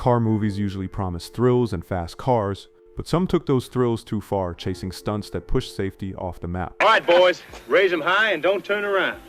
Car movies usually promise thrills and fast cars, but some took those thrills too far, chasing stunts that pushed safety off the map. All right, boys, raise them high and don't turn around.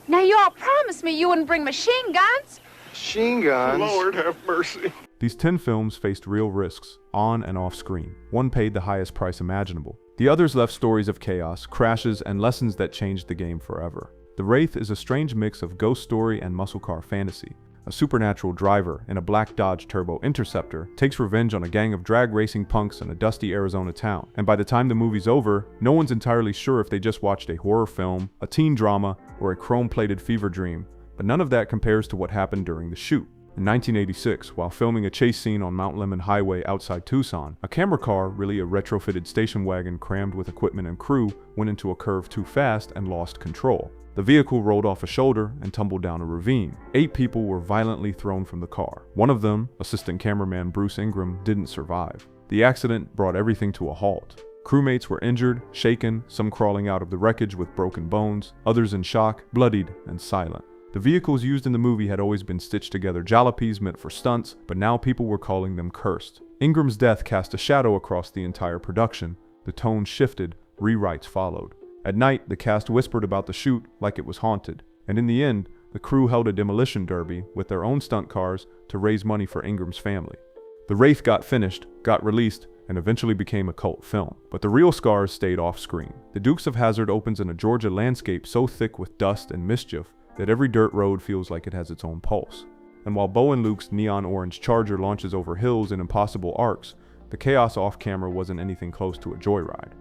Now, you all promised me you wouldn't bring machine guns. Machine guns? Lord have mercy. These 10 films faced real risks, on and off screen. One paid the highest price imaginable. The others left stories of chaos, crashes, and lessons that changed the game forever. The Wraith is a strange mix of ghost story and muscle car fantasy. A supernatural driver in a black Dodge Turbo Interceptor takes revenge on a gang of drag racing punks in a dusty Arizona town. And by the time the movie's over, no one's entirely sure if they just watched a horror film, a teen drama, or a chrome-plated fever dream. But none of that compares to what happened during the shoot. In 1986, while filming a chase scene on Mount Lemmon Highway outside Tucson, a camera car, really a retrofitted station wagon crammed with equipment and crew, went into a curve too fast and lost control. The vehicle rolled off a shoulder and tumbled down a ravine. 8 people were violently thrown from the car. One of them, assistant cameraman Bruce Ingram, didn't survive. The accident brought everything to a halt. Crewmates were injured, shaken, some crawling out of the wreckage with broken bones, others in shock, bloodied, and silent. The vehicles used in the movie had always been stitched together jalopies meant for stunts, but now people were calling them cursed. Ingram's death cast a shadow across the entire production. The tone shifted, rewrites followed. At night, the cast whispered about the shoot like it was haunted. And in the end, the crew held a demolition derby with their own stunt cars to raise money for Ingram's family. The Wraith got finished, got released, and eventually became a cult film. But the real scars stayed off screen. The Dukes of Hazzard opens in a Georgia landscape so thick with dust and mischief that every dirt road feels like it has its own pulse. And while Bo and Luke's neon orange Charger launches over hills in impossible arcs, the chaos off-camera wasn't anything close to a joyride.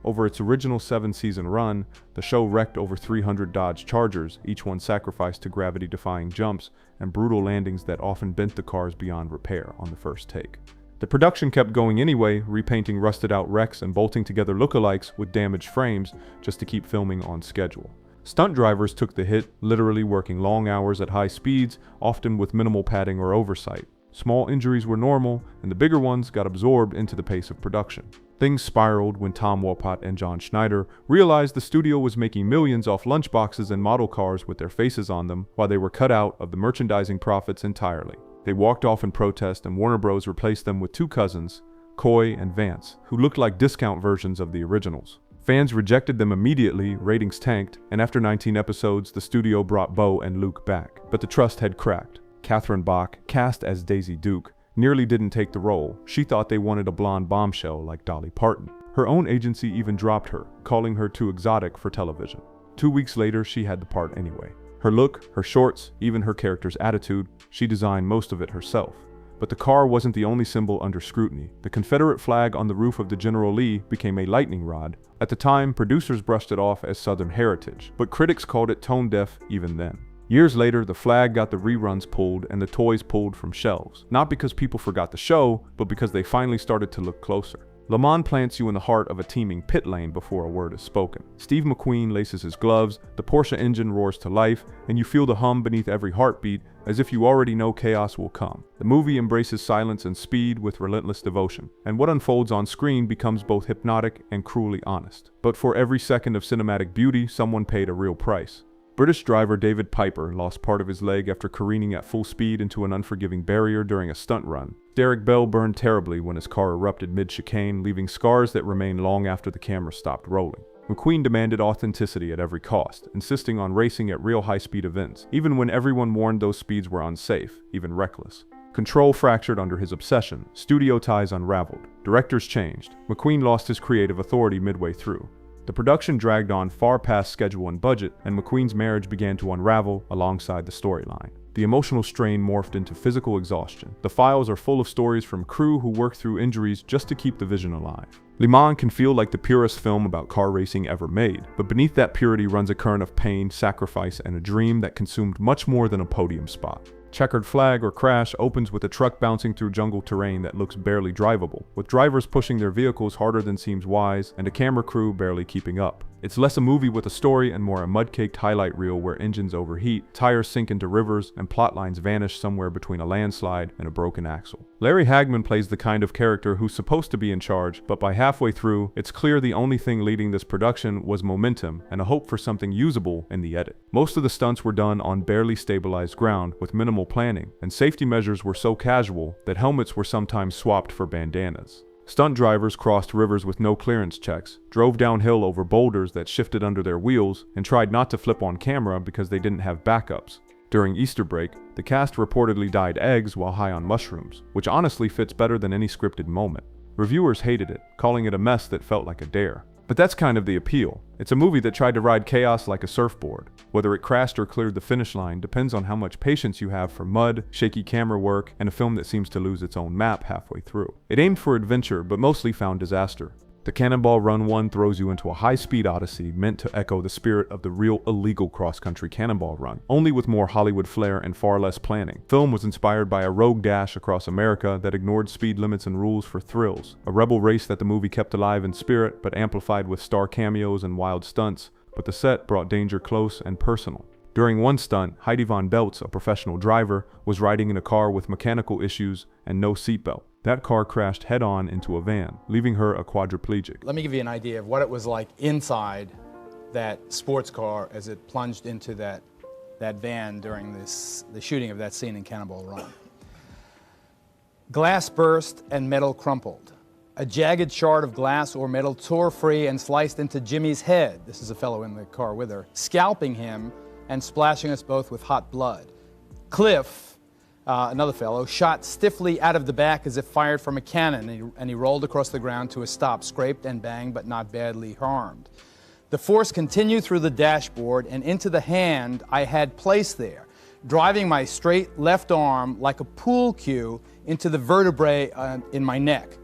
Over its original 7-season run, the show wrecked over 300 Dodge Chargers, each one sacrificed to gravity-defying jumps and brutal landings that often bent the cars beyond repair on the first take. The production kept going anyway, repainting rusted-out wrecks and bolting together lookalikes with damaged frames just to keep filming on schedule. Stunt drivers took the hit, literally working long hours at high speeds, often with minimal padding or oversight. Small injuries were normal, and the bigger ones got absorbed into the pace of production. Things spiraled when Tom Wopat and John Schneider realized the studio was making millions off lunchboxes and model cars with their faces on them, while they were cut out of the merchandising profits entirely. They walked off in protest, and Warner Bros. Replaced them with 2 cousins, Coy and Vance, who looked like discount versions of the originals. Fans rejected them immediately, ratings tanked, and after 19 episodes, the studio brought Bo and Luke back. But the trust had cracked. Catherine Bach, cast as Daisy Duke, nearly didn't take the role. She thought they wanted a blonde bombshell like Dolly Parton. Her own agency even dropped her, calling her too exotic for television. 2 weeks later, she had the part anyway. Her look, her shorts, even her character's attitude, she designed most of it herself. But the car wasn't the only symbol under scrutiny. The Confederate flag on the roof of the General Lee became a lightning rod. At the time, producers brushed it off as Southern heritage, but critics called it tone-deaf even then. Years later, the flag got the reruns pulled and the toys pulled from shelves. Not because people forgot the show, but because they finally started to look closer. Le Mans plants you in the heart of a teeming pit lane before a word is spoken. Steve McQueen laces his gloves, the Porsche engine roars to life, and you feel the hum beneath every heartbeat, as if you already know chaos will come. The movie embraces silence and speed with relentless devotion, and what unfolds on screen becomes both hypnotic and cruelly honest. But for every second of cinematic beauty, someone paid a real price. British driver David Piper lost part of his leg after careening at full speed into an unforgiving barrier during a stunt run. Derek Bell burned terribly when his car erupted mid-chicane, leaving scars that remained long after the camera stopped rolling. McQueen demanded authenticity at every cost, insisting on racing at real high-speed events, even when everyone warned those speeds were unsafe, even reckless. Control fractured under his obsession, studio ties unraveled, directors changed. McQueen lost his creative authority midway through. The production dragged on far past schedule and budget, and McQueen's marriage began to unravel alongside the storyline. The emotional strain morphed into physical exhaustion. The files are full of stories from crew who worked through injuries just to keep the vision alive. Le Mans can feel like the purest film about car racing ever made, but beneath that purity runs a current of pain, sacrifice, and a dream that consumed much more than a podium spot. Checkered Flag or Crash opens with a truck bouncing through jungle terrain that looks barely drivable, with drivers pushing their vehicles harder than seems wise and a camera crew barely keeping up. It's less a movie with a story and more a mud-caked highlight reel where engines overheat, tires sink into rivers, and plot lines vanish somewhere between a landslide and a broken axle. Larry Hagman plays the kind of character who's supposed to be in charge, but by halfway through, it's clear the only thing leading this production was momentum and a hope for something usable in the edit. Most of the stunts were done on barely stabilized ground with minimal planning, and safety measures were so casual that helmets were sometimes swapped for bandanas. Stunt drivers crossed rivers with no clearance checks, drove downhill over boulders that shifted under their wheels, and tried not to flip on camera because they didn't have backups. During Easter break, the cast reportedly dyed eggs while high on mushrooms, which honestly fits better than any scripted moment. Reviewers hated it, calling it a mess that felt like a dare. But that's kind of the appeal. It's a movie that tried to ride chaos like a surfboard. Whether it crashed or cleared the finish line depends on how much patience you have for mud, shaky camera work, and a film that seems to lose its own map halfway through. It aimed for adventure, but mostly found disaster. The Cannonball Run 1 throws you into a high-speed odyssey meant to echo the spirit of the real illegal cross-country Cannonball Run, only with more Hollywood flair and far less planning. Film was inspired by a rogue dash across America that ignored speed limits and rules for thrills, a rebel race that the movie kept alive in spirit but amplified with star cameos and wild stunts, but the set brought danger close and personal. During one stunt, Heidi Von Beltz, a professional driver, was riding in a car with mechanical issues and no seatbelt. That car crashed head-on into a van, leaving her a quadriplegic. Let me give you an idea of what it was like inside that sports car as it plunged into that van during the shooting of that scene in Cannonball Run. Glass burst and metal crumpled. A jagged shard of glass or metal tore free and sliced into Jimmy's head. This is a fellow in the car with her, scalping him and splashing us both with hot blood. Cliff, another fellow, shot stiffly out of the back as if fired from a cannon, and he rolled across the ground to a stop, scraped and banged, but not badly harmed. The force continued through the dashboard and into the hand I had placed there, driving my straight left arm like a pool cue into the vertebrae in my neck.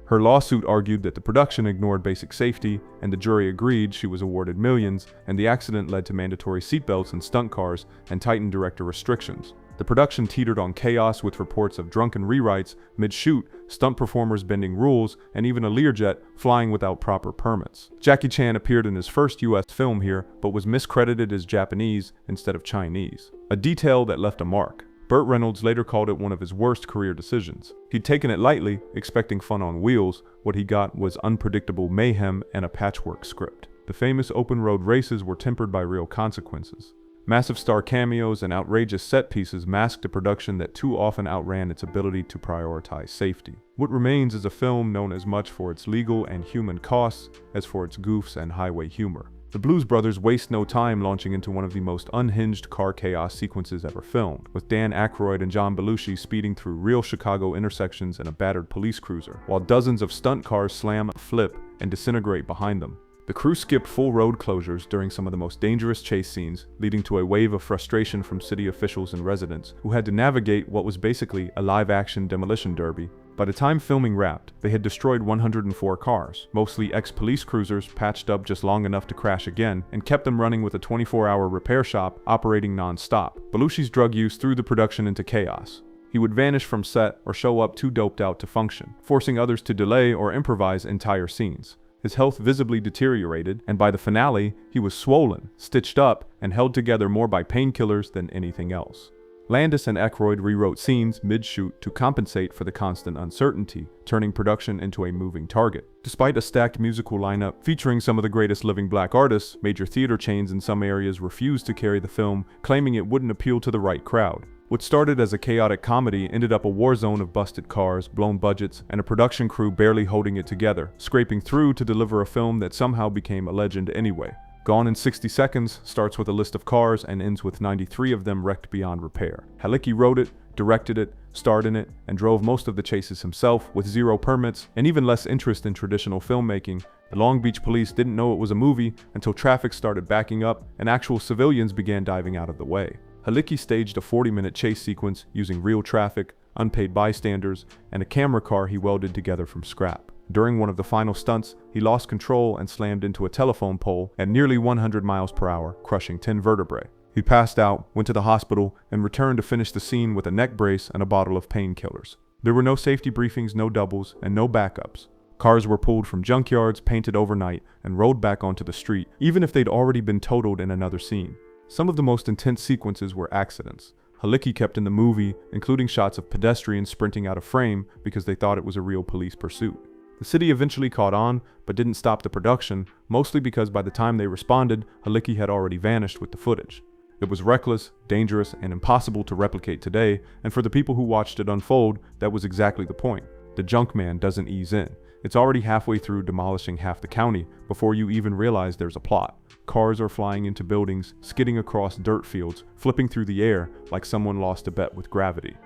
Her lawsuit argued that the production ignored basic safety, and the jury agreed she was awarded millions, and the accident led to mandatory seatbelts in stunt cars and tightened director restrictions. The production teetered on chaos with reports of drunken rewrites mid-shoot, stunt performers bending rules, and even a Learjet flying without proper permits. Jackie Chan appeared in his first US film here, but was miscredited as Japanese instead of Chinese, a detail that left a mark. Burt Reynolds later called it one of his worst career decisions. He'd taken it lightly, expecting fun on wheels. What he got was unpredictable mayhem and a patchwork script. The famous open-road races were tempered by real consequences. Massive star cameos and outrageous set pieces masked a production that too often outran its ability to prioritize safety. What remains is a film known as much for its legal and human costs as for its goofs and highway humor. The Blues Brothers waste no time launching into one of the most unhinged car chaos sequences ever filmed, with Dan Aykroyd and John Belushi speeding through real Chicago intersections in a battered police cruiser, while dozens of stunt cars slam, flip, and disintegrate behind them. The crew skipped full road closures during some of the most dangerous chase scenes, leading to a wave of frustration from city officials and residents, who had to navigate what was basically a live-action demolition derby. By the time filming wrapped, they had destroyed 104 cars, mostly ex-police cruisers patched up just long enough to crash again, and kept them running with a 24-hour repair shop operating non-stop. Belushi's drug use threw the production into chaos. He would vanish from set or show up too doped out to function, forcing others to delay or improvise entire scenes. His health visibly deteriorated, and by the finale, he was swollen, stitched up, and held together more by painkillers than anything else. Landis and Aykroyd rewrote scenes mid-shoot to compensate for the constant uncertainty, turning production into a moving target. Despite a stacked musical lineup featuring some of the greatest living black artists, major theater chains in some areas refused to carry the film, claiming it wouldn't appeal to the right crowd. What started as a chaotic comedy ended up a war zone of busted cars, blown budgets, and a production crew barely holding it together, scraping through to deliver a film that somehow became a legend anyway. Gone in 60 Seconds starts with a list of cars and ends with 93 of them wrecked beyond repair. Halicki wrote it, directed it, starred in it, and drove most of the chases himself with zero permits and even less interest in traditional filmmaking. The Long Beach police didn't know it was a movie until traffic started backing up and actual civilians began diving out of the way. Halicki staged a 40-minute chase sequence using real traffic, unpaid bystanders, and a camera car he welded together from scrap. During one of the final stunts, he lost control and slammed into a telephone pole at nearly 100 miles per hour, crushing 10 vertebrae. He passed out, went to the hospital, and returned to finish the scene with a neck brace and a bottle of painkillers. There were no safety briefings, no doubles, and no backups. Cars were pulled from junkyards, painted overnight, and rolled back onto the street, even if they'd already been totaled in another scene. Some of the most intense sequences were accidents. Halicki kept in the movie, including shots of pedestrians sprinting out of frame because they thought it was a real police pursuit. The city eventually caught on, but didn't stop the production, mostly because by the time they responded, Halicki had already vanished with the footage. It was reckless, dangerous, and impossible to replicate today, and for the people who watched it unfold, that was exactly the point. The Junkman doesn't ease in. It's already halfway through demolishing half the county before you even realize there's a plot. Cars are flying into buildings, skidding across dirt fields, flipping through the air like someone lost a bet with gravity.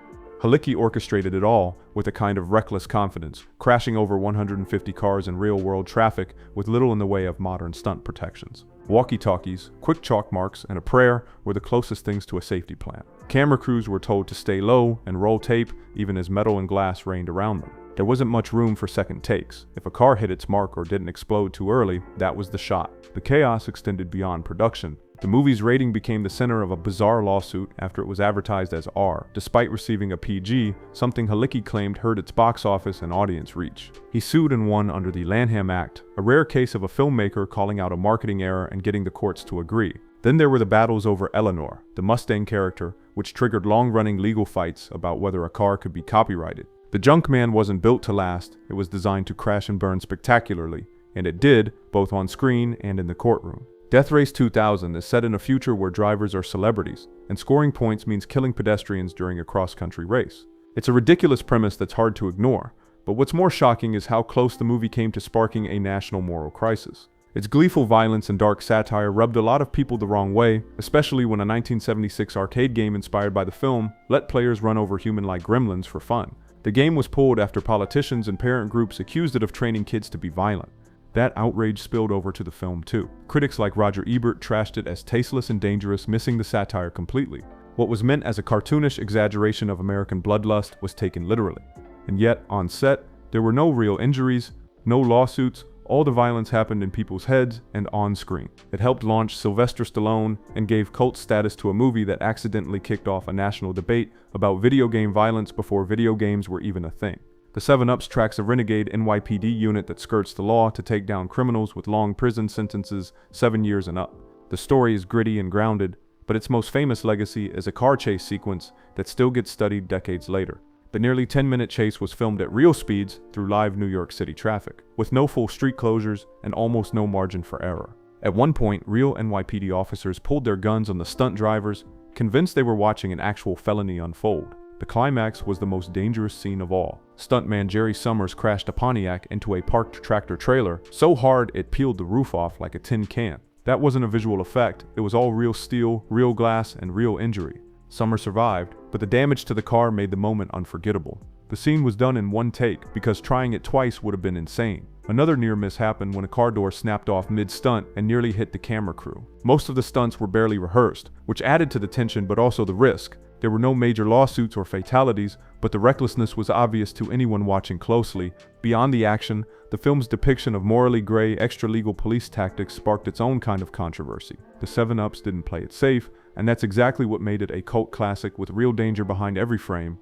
Halicki orchestrated it all with a kind of reckless confidence, crashing over 150 cars in real-world traffic with little in the way of modern stunt protections. Walkie-talkies, quick chalk marks, and a prayer were the closest things to a safety plan. Camera crews were told to stay low and roll tape even as metal and glass rained around them. There wasn't much room for second takes. If a car hit its mark or didn't explode too early, that was the shot. The chaos extended beyond production. The movie's rating became the center of a bizarre lawsuit after it was advertised as R, despite receiving a PG, something Halicki claimed hurt its box office and audience reach. He sued and won under the Lanham Act, a rare case of a filmmaker calling out a marketing error and getting the courts to agree. Then there were the battles over Eleanor, the Mustang character, which triggered long-running legal fights about whether a car could be copyrighted. The Junkman wasn't built to last, it was designed to crash and burn spectacularly, and it did, both on screen and in the courtroom. Death Race 2000 is set in a future where drivers are celebrities, and scoring points means killing pedestrians during a cross-country race. It's a ridiculous premise that's hard to ignore, but what's more shocking is how close the movie came to sparking a national moral crisis. Its gleeful violence and dark satire rubbed a lot of people the wrong way, especially when a 1976 arcade game inspired by the film let players run over human-like gremlins for fun. The game was pulled after politicians and parent groups accused it of training kids to be violent. That outrage spilled over to the film too. Critics like Roger Ebert trashed it as tasteless and dangerous, missing the satire completely. What was meant as a cartoonish exaggeration of American bloodlust was taken literally. And yet, on set, there were no real injuries, no lawsuits, all the violence happened in people's heads and on screen. It helped launch Sylvester Stallone and gave cult status to a movie that accidentally kicked off a national debate about video game violence before video games were even a thing. The 7-Ups tracks a renegade NYPD unit that skirts the law to take down criminals with long prison sentences, 7 years and up. The story is gritty and grounded, but its most famous legacy is a car chase sequence that still gets studied decades later. The nearly 10-minute chase was filmed at real speeds through live New York City traffic, with no full street closures and almost no margin for error. At one point, real NYPD officers pulled their guns on the stunt drivers, convinced they were watching an actual felony unfold. The climax was the most dangerous scene of all. Stuntman Jerry Summers crashed a Pontiac into a parked tractor trailer so hard it peeled the roof off like a tin can. That wasn't a visual effect, it was all real steel, real glass, and real injury. Summers survived, but the damage to the car made the moment unforgettable. The scene was done in one take because trying it twice would have been insane. Another near miss happened when a car door snapped off mid-stunt and nearly hit the camera crew. Most of the stunts were barely rehearsed, which added to the tension but also the risk. There were no major lawsuits or fatalities, but the recklessness was obvious to anyone watching closely. Beyond the action, the film's depiction of morally gray, extra-legal police tactics sparked its own kind of controversy. The 7-Ups didn't play it safe, and that's exactly what made it a cult classic with real danger behind every frame.